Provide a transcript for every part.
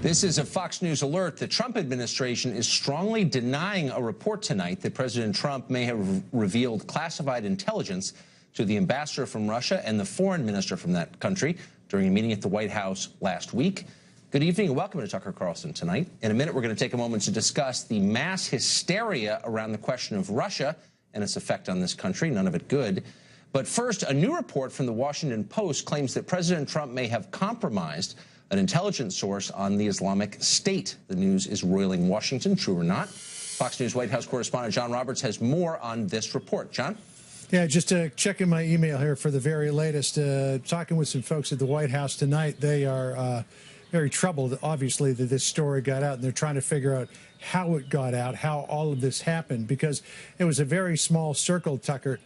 This is a Fox News alert. The Trump administration is strongly denying a report tonight that President Trump may have revealed classified intelligence to the ambassador from Russia and the foreign minister from that country during a meeting at the White House last week. Good evening and welcome to Tucker Carlson tonight. In a minute, we're going to take a moment to discuss the mass hysteria around the question of Russia and its effect on this country. None of it good. But first, a new report from the Washington Post claims that President Trump may have compromised an intelligence source on the Islamic State. The news is roiling Washington, true or not. Fox News White House correspondent John Roberts has more on this report. John? Yeah, just checking my email here for the very latest. Talking with some folks at the White House tonight. They are very troubled, obviously, that this story got out, and they're trying to figure out how it got out, how all of this happened, because it was a very small circle, Tucker.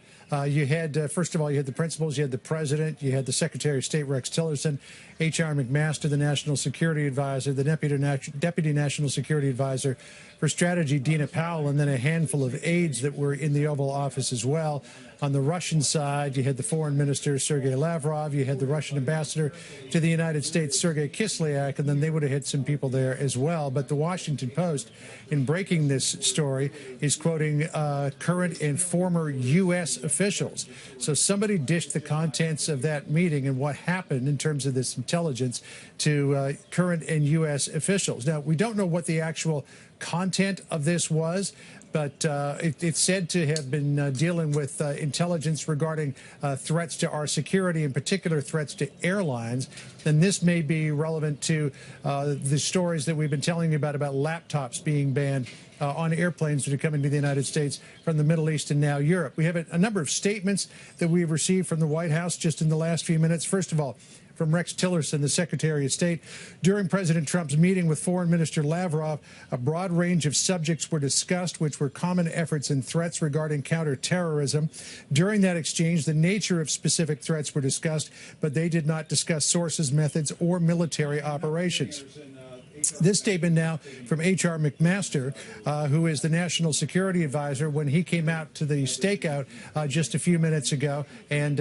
You had, first of all, you had the principals, you had the president, you had the Secretary of State, Rex Tillerson, H.R. McMaster, the National Security Advisor, the Deputy National Security Advisor for Strategy, Dina Powell, and then a handful of aides that were in the Oval Office as well. On the Russian side, you had the Foreign Minister, Sergei Lavrov, you had the Russian ambassador to the United States, Sergei Kislyak, and then they would have had some people there as well. But the Washington Post, in breaking this story, is quoting current and former U.S. officials. So somebody dished the contents of that meeting and what happened in terms of this intelligence to current and U.S. officials. Now, we don't know what the actual content of this was, but it's said to have been dealing with intelligence regarding threats to our security, in particular threats to airlines. And this may be relevant to the stories that we've been telling you about laptops being banned on airplanes that are coming to the United States from the Middle East and now Europe. We have a number of statements that we've received from the White House just in the last few minutes. First of all, from Rex Tillerson, the Secretary of State. During President Trump's meeting with Foreign Minister Lavrov, a broad range of subjects were discussed, which were common efforts and threats regarding counterterrorism. During that exchange, the nature of specific threats were discussed, but they did not discuss sources, methods, or military operations. This statement now from H.R. McMaster, who is the National Security Advisor, when he came out to the stakeout just a few minutes ago and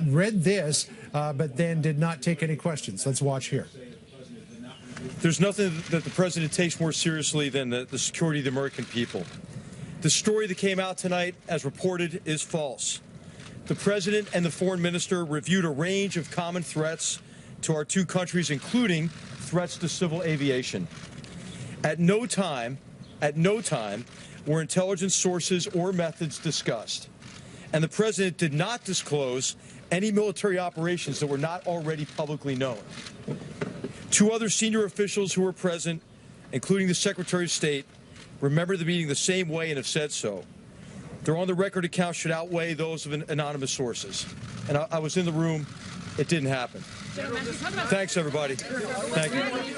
read this, but then did not take any questions. Let's watch here. There's nothing that the president takes more seriously than the security of the American people. The story that came out tonight, as reported, is false. The president and the foreign minister reviewed a range of common threats to our two countries, including threats to civil aviation. At no time were intelligence sources or methods discussed. And the president did not disclose any military operations that were not already publicly known. Two other senior officials who were present, including the Secretary of State, remember the meeting the same way and have said so. Their on-the-record accounts should outweigh those of anonymous sources. And I was in the room. It didn't happen. Thanks, everybody. Thank you.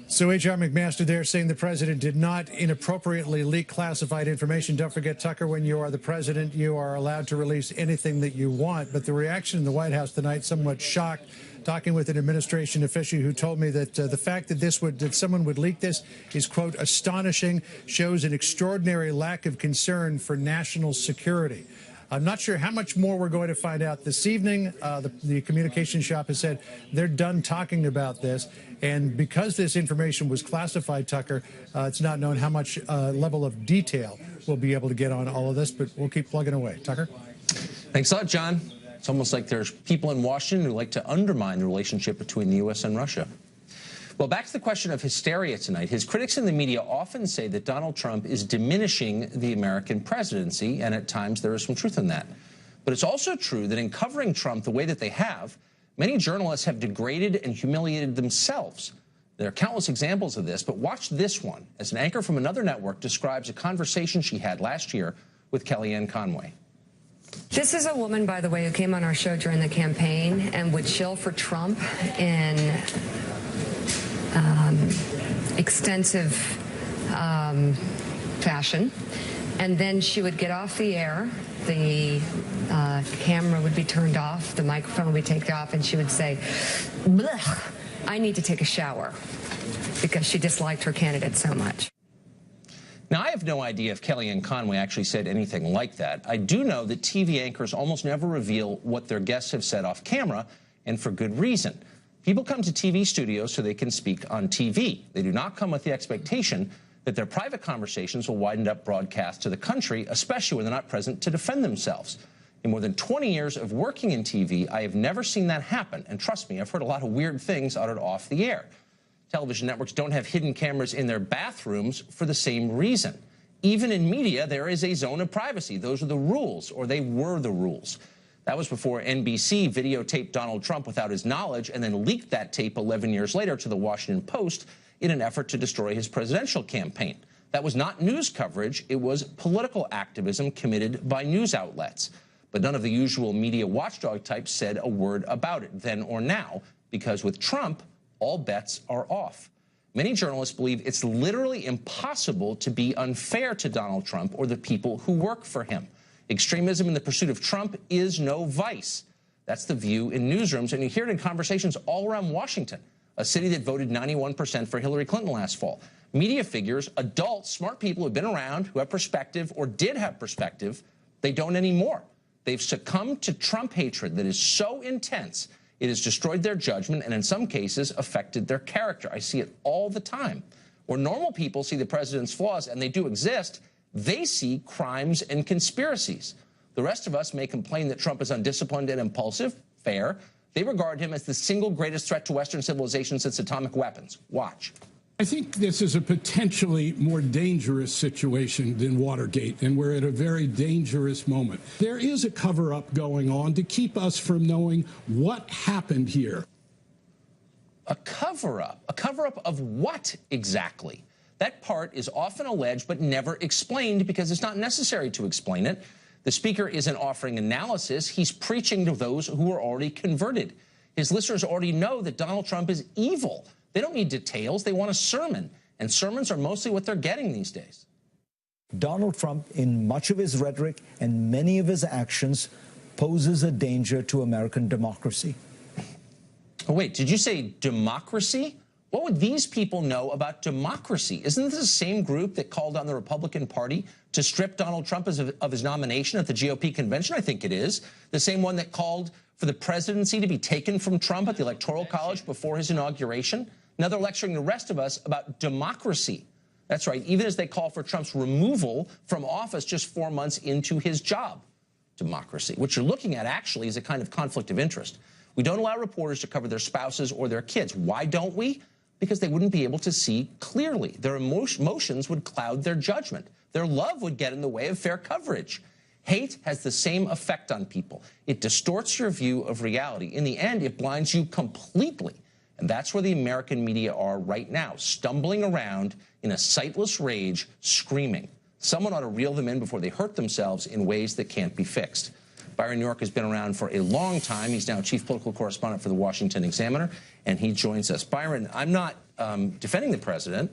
So H.R. McMaster there saying the president did not inappropriately leak classified information. Don't forget, Tucker, when you are the president, you are allowed to release anything that you want. But the reaction in the White House tonight, somewhat shocked, talking with an administration official who told me that the fact that someone would leak this is, quote, astonishing, shows an extraordinary lack of concern for national security. I'm not sure how much more we're going to find out this evening. The communications shop has said they're done talking about this. And because this information was classified, Tucker, it's not known how much level of detail we'll be able to get on all of this, but we'll keep plugging away. Tucker? Thanks a lot, John. It's almost like there's people in Washington who like to undermine the relationship between the U.S. and Russia. Well, back to the question of hysteria tonight. His critics in the media often say that Donald Trump is diminishing the American presidency, and at times there is some truth in that. But it's also true that in covering Trump the way that they have, many journalists have degraded and humiliated themselves. There are countless examples of this, but watch this one as an anchor from another network describes a conversation she had last year with Kellyanne Conway. This is a woman, by the way, who came on our show during the campaign and would chill for Trump in extensive fashion. And then she would get off the air, the camera would be turned off, the microphone would be taken off, and she would say, "Blech, I need to take a shower," because she disliked her candidate so much. Now, I have no idea if Kellyanne Conway actually said anything like that. I do know that TV anchors almost never reveal what their guests have said off camera, and for good reason. People come to TV studios so they can speak on TV. They do not come with the expectation that their private conversations will wind up broadcast to the country, especially when they're not present to defend themselves. In more than 20 years of working in TV, I have never seen that happen. And trust me, I've heard a lot of weird things uttered off the air. Television networks don't have hidden cameras in their bathrooms for the same reason. Even in media, there is a zone of privacy. Those are the rules, or they were the rules. That was before NBC videotaped Donald Trump without his knowledge and then leaked that tape 11 years later to the Washington Post in an effort to destroy his presidential campaign. That was not news coverage. It was political activism committed by news outlets. But none of the usual media watchdog types said a word about it then or now, because with Trump, all bets are off. Many journalists believe it's literally impossible to be unfair to Donald Trump or the people who work for him. Extremism in the pursuit of Trump is no vice. That's the view in newsrooms, and you hear it in conversations all around Washington, a city that voted 91% for Hillary Clinton last fall. Media figures, adults, smart people who've been around, who have perspective or did have perspective, they don't anymore. They've succumbed to Trump hatred that is so intense, it has destroyed their judgment and in some cases affected their character. I see it all the time. Where normal people see the president's flaws, and they do exist, they see crimes and conspiracies. The rest of us may complain that Trump is undisciplined and impulsive. Fair. They regard him as the single greatest threat to Western civilization since atomic weapons. Watch. I think this is a potentially more dangerous situation than Watergate, and we're at a very dangerous moment. There is a cover-up going on to keep us from knowing what happened here. A cover-up? A cover-up of what exactly? That part is often alleged but never explained because it's not necessary to explain it. The speaker isn't offering analysis. He's preaching to those who are already converted. His listeners already know that Donald Trump is evil. They don't need details. They want a sermon. And sermons are mostly what they're getting these days. Donald Trump, in much of his rhetoric and many of his actions, poses a danger to American democracy. Oh, wait, did you say democracy? What would these people know about democracy? Isn't this the same group that called on the Republican Party to strip Donald Trump of his nomination at the GOP convention? I think it is. The same one that called for the presidency to be taken from Trump at the Electoral College before his inauguration? Now they're lecturing the rest of us about democracy. That's right, even as they call for Trump's removal from office just 4 months into his job. Democracy. What you're looking at actually is a kind of conflict of interest. We don't allow reporters to cover their spouses or their kids. Why don't we? Because they wouldn't be able to see clearly. Their emotions would cloud their judgment. Their love would get in the way of fair coverage. Hate has the same effect on people. It distorts your view of reality. In the end, it blinds you completely. And that's where the American media are right now, stumbling around in a sightless rage, screaming. Someone ought to reel them in before they hurt themselves in ways that can't be fixed. Byron York has been around for a long time. He's now chief political correspondent for the Washington Examiner, and he joins us. Byron, I'm not defending the president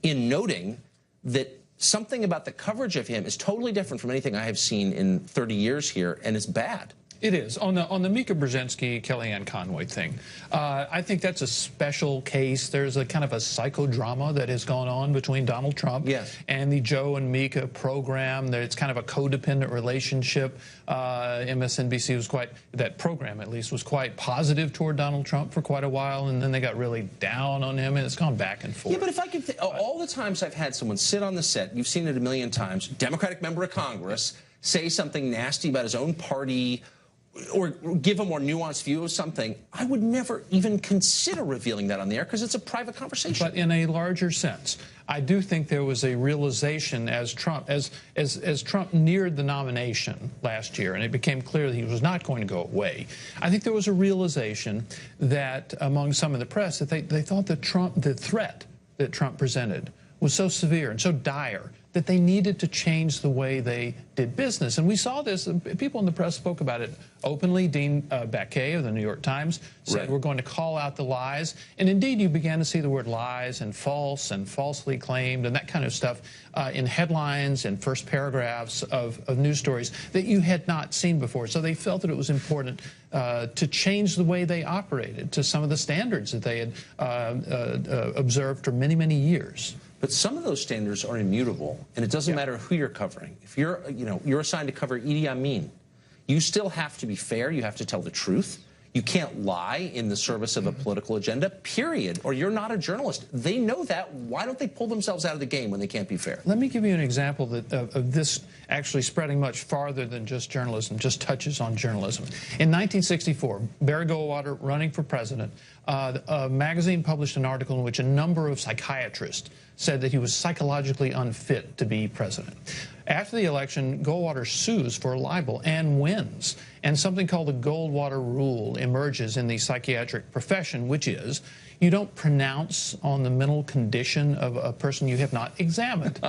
in noting that something about the coverage of him is totally different from anything I have seen in 30 years here, and it's bad. It is. On the Mika Brzezinski, Kellyanne Conway thing, I think that's a special case. There's a kind of a psychodrama that has gone on between Donald Trump and the Joe and Mika program. It's kind of a codependent relationship. MSNBC was that program at least, was quite positive toward Donald Trump for quite a while, and then they got really down on him, and it's gone back and forth. Yeah, but if I could, all the times I've had someone sit on the set, you've seen it a million times, Democratic member of Congress, say something nasty about his own party, or give a more nuanced view of something, I would never even consider revealing that on the air because it's a private conversation. But in a larger sense, I do think there was a realization as Trump neared the nomination last year, and it became clear that he was not going to go away. I think there was a realization that among some of the press that they thought that the threat that Trump presented was so severe and so dire that they needed to change the way they did business. And we saw this. People in the press spoke about it openly. Dean Baquet of the New York Times said, we're going to call out the lies. And indeed, you began to see the word lies and false and falsely claimed and that kind of stuff in headlines and first paragraphs of news stories that you had not seen before. So they felt that it was important to change the way they operated to some of the standards that they had observed for many, many years. But some of those standards are immutable, and it doesn't matter who you're covering. If you're assigned to cover Idi Amin, you still have to be fair. You have to tell the truth. You can't lie in the service of a political agenda, period, or you're not a journalist. They know that. Why don't they pull themselves out of the game when they can't be fair? Let me give you an example of this actually spreading much farther than just journalism, just touches on journalism. In 1964, Barry Goldwater running for president, a magazine published an article in which a number of psychiatrists said that he was psychologically unfit to be president. After the election, Goldwater sues for libel and wins. And something called the Goldwater Rule emerges in the psychiatric profession, which is you don't pronounce on the mental condition of a person you have not examined.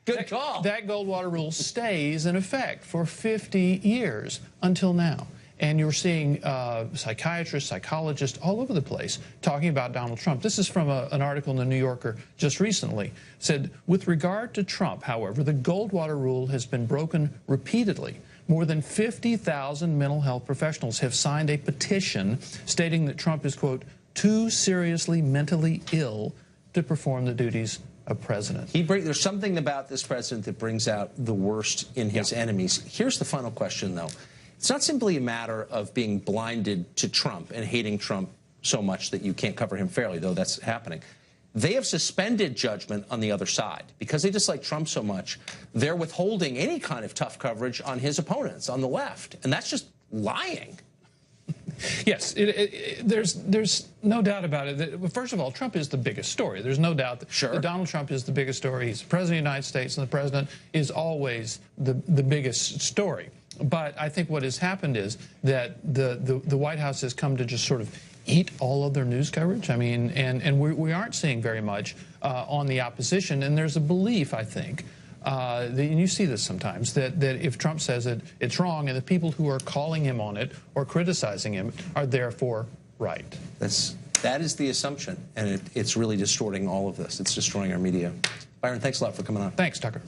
Good call. That Goldwater Rule stays in effect for 50 years until now. And you're seeing psychiatrists, psychologists all over the place talking about Donald Trump. This is from an article in the New Yorker just recently. Said, with regard to Trump, however, the Goldwater Rule has been broken repeatedly. More than 50,000 mental health professionals have signed a petition stating that Trump is, quote, too seriously mentally ill to perform the duties of president. There's something about this president that brings out the worst in his enemies. Here's the final question, though. It's not simply a matter of being blinded to Trump and hating Trump so much that you can't cover him fairly, though that's happening. They have suspended judgment on the other side. Because they dislike Trump so much, they're withholding any kind of tough coverage on his opponents on the left. And that's just lying. Yes, there's no doubt about it. First of all, Trump is the biggest story. There's no doubt that Donald Trump is the biggest story. He's the president of the United States, and the president is always the biggest story. But I think what has happened is that the White House has come to just sort of eat all of their news coverage. I mean, and we aren't seeing very much on the opposition. And there's a belief, I think, and you see this sometimes, that if Trump says it, it's wrong, and the people who are calling him on it or criticizing him are therefore right. That is the assumption, and it's really distorting all of this. It's destroying our media. Byron, thanks a lot for coming on. Thanks, Tucker.